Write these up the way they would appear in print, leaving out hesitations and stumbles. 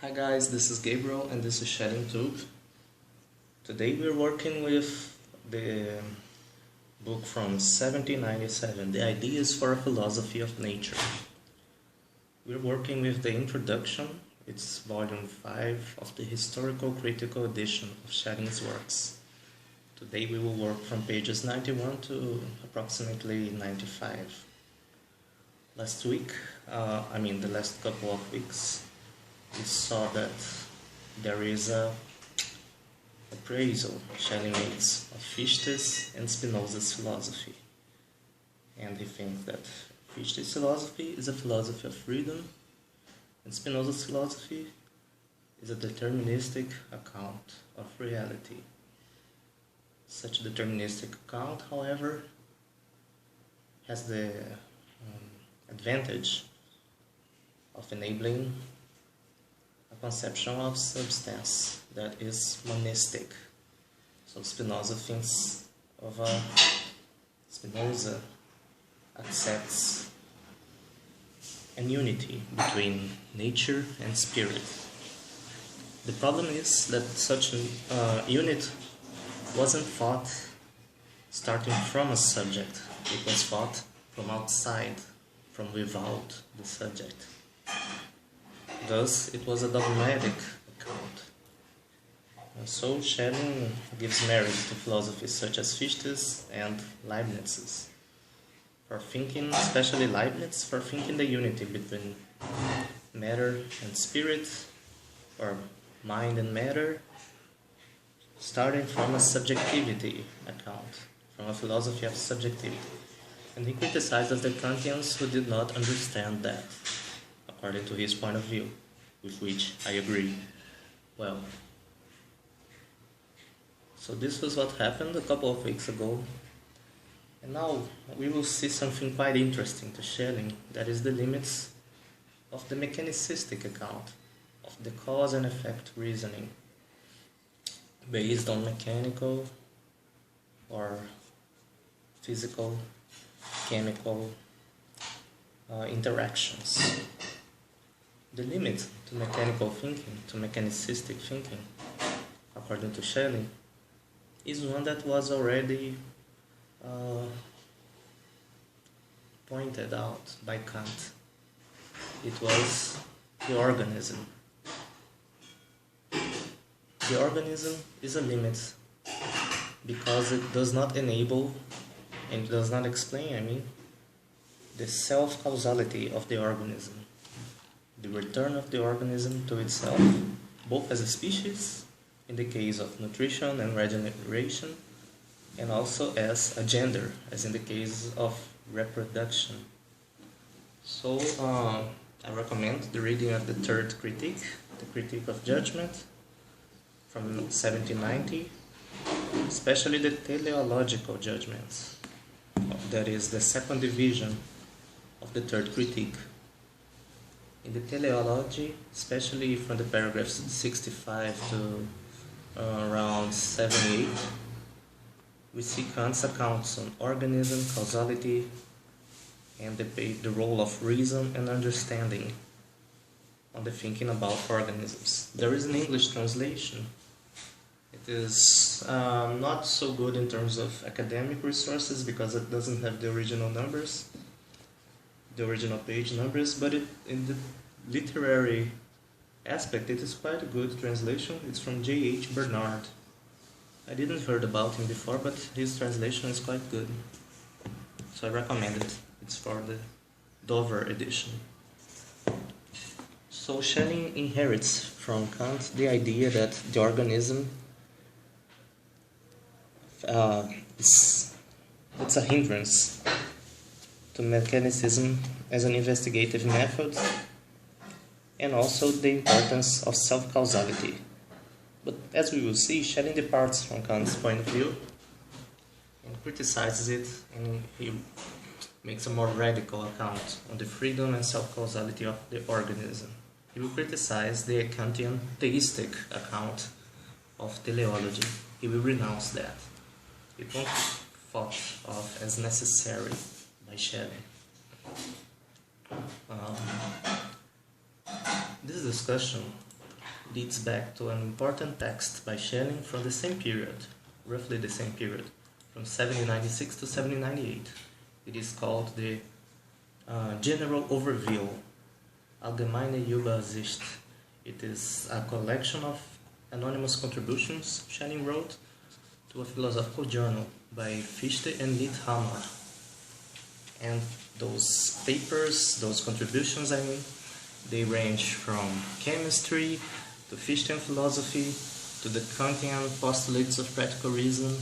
Hi guys, this is Gabriel and this is SchellingTube. Today we're working with the book from 1797, The Ideas for a Philosophy of Nature. We're working with the introduction. It's volume 5 of the historical critical edition of Schelling's works. Today we will work from pages 91 to approximately 95. The last couple of weeks, we saw that there is a appraisal Schelling makes of Fichte's and Spinoza's philosophy. And he thinks that Fichte's philosophy is a philosophy of freedom, and Spinoza's philosophy is a deterministic account of reality. Such deterministic account, however, has the advantage of enabling a conception of substance that is monistic. So Spinoza accepts an unity between nature and spirit. The problem is that such a unit wasn't thought starting from a subject. It was thought from outside, from without the subject. Thus, it was a dogmatic account. And so Schelling gives merit to philosophies such as Fichte's and Leibniz's, for thinking, especially Leibniz, for thinking the unity between matter and spirit, or mind and matter, starting from a subjectivity account, from a philosophy of subjectivity. And he criticizes the Kantians who did not understand that, according to his point of view, with which I agree. Well, so this was what happened a couple of weeks ago. And now we will see something quite interesting to Schelling, that is the limits of the mechanicistic account of the cause and effect reasoning, based on mechanical or physical, chemical interactions. The limit to mechanical thinking, to mechanicistic thinking, according to Schelling, is one that was already pointed out by Kant. It was the organism. The organism is a limit because it does not enable and does not explain, the self-causality of the organism, the return of the organism to itself, both as a species, in the case of nutrition and regeneration, and also as a gender, as in the case of reproduction. So I recommend the reading of the third critique, the Critique of Judgment, from 1790, especially the teleological judgments. That is the second division of the third critique. In the Teleology, especially from the paragraphs 65 to around 78, we see Kant's accounts on organism, causality, and the role of reason and understanding on the thinking about organisms. There is an English translation. It is not so good in terms of academic resources because it doesn't have the original numbers, the original page numbers, but in the literary aspect it is quite a good translation. It's from J.H. Bernard. I didn't heard about him before, but his translation is quite good, so I recommend it. It's for the Dover edition. So Schelling inherits from Kant the idea that the organism it's a hindrance to mechanicism as an investigative method, and also the importance of self-causality. But as we will see, Schelling departs from Kant's point of view and criticizes it, and he makes a more radical account on the freedom and self-causality of the organism. He will criticize the Kantian theistic account of teleology. He will renounce that. It won't be thought of as necessary by Schelling. This discussion leads back to an important text by Schelling from the same period, roughly the same period, from 1796 to 1798. It is called the General Overview, Allgemeine Übersicht. It is a collection of anonymous contributions Schelling wrote to a philosophical journal by Fichte and Litthammer. And those papers, those contributions, they range from chemistry to Fichtean philosophy to the Kantian postulates of practical reason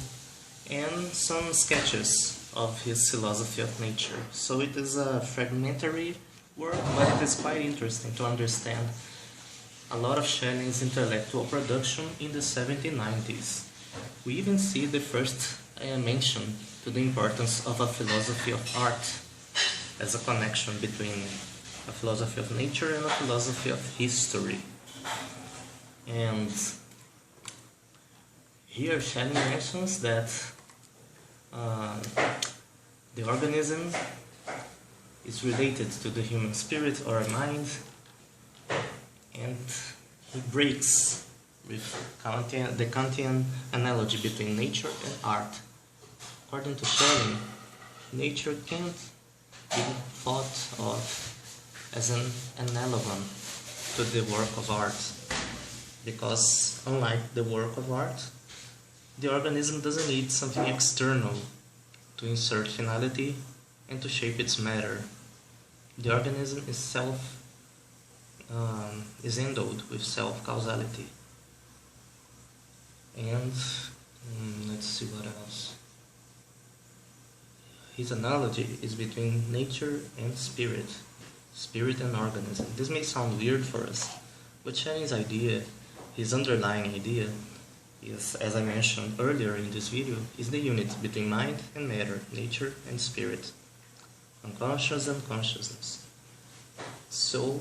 and some sketches of his philosophy of nature. So it is a fragmentary work, but it is quite interesting to understand a lot of Schelling's intellectual production in the 1790s. We even see the first mention to the importance of a philosophy of art as a connection between a philosophy of nature and a philosophy of history. And here Schelling mentions that the organism is related to the human spirit or mind, and he breaks with the Kantian analogy between nature and art. According to Schelling, nature can't be thought of as an analogon to the work of art, because unlike the work of art, the organism doesn't need something external to insert finality and to shape its matter. The organism is endowed with self-causality. And let's see what else. His analogy is between nature and spirit and organism. This may sound weird for us, but Schelling's idea, his underlying idea, is, as I mentioned earlier in this video, is the unit between mind and matter, nature and spirit, unconscious and consciousness. So,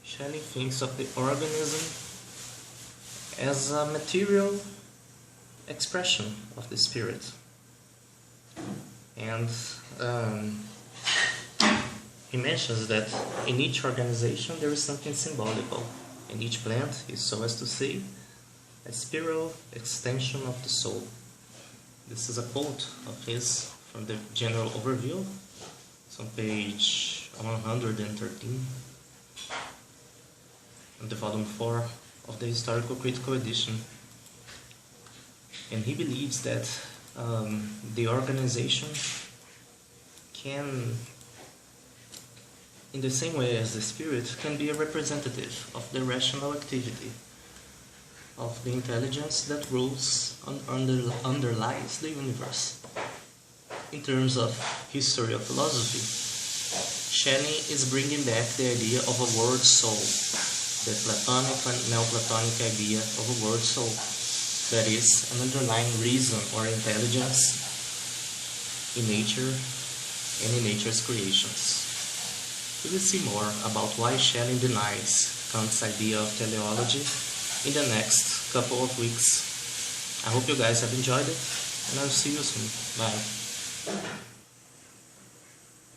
Schelling thinks of the organism as a material expression of the spirit. And he mentions that in each organization there is something symbolical, and each plant is, so as to say, a spiral extension of the soul. This is a quote of his from the General Overview. It's on page 113 on the volume 4 of the Historical Critical Edition. And he believes that the organization can, in the same way as the spirit, can be a representative of the rational activity, of the intelligence that rules and underlies the universe. In terms of history of philosophy, Schelling is bringing back the idea of a world soul, the Platonic and Neoplatonic idea of a world soul, that is, an underlying reason or intelligence in nature and in nature's creations. We will see more about why Schelling denies Kant's idea of teleology in the next couple of weeks. I hope you guys have enjoyed it, and I'll see you soon. Bye.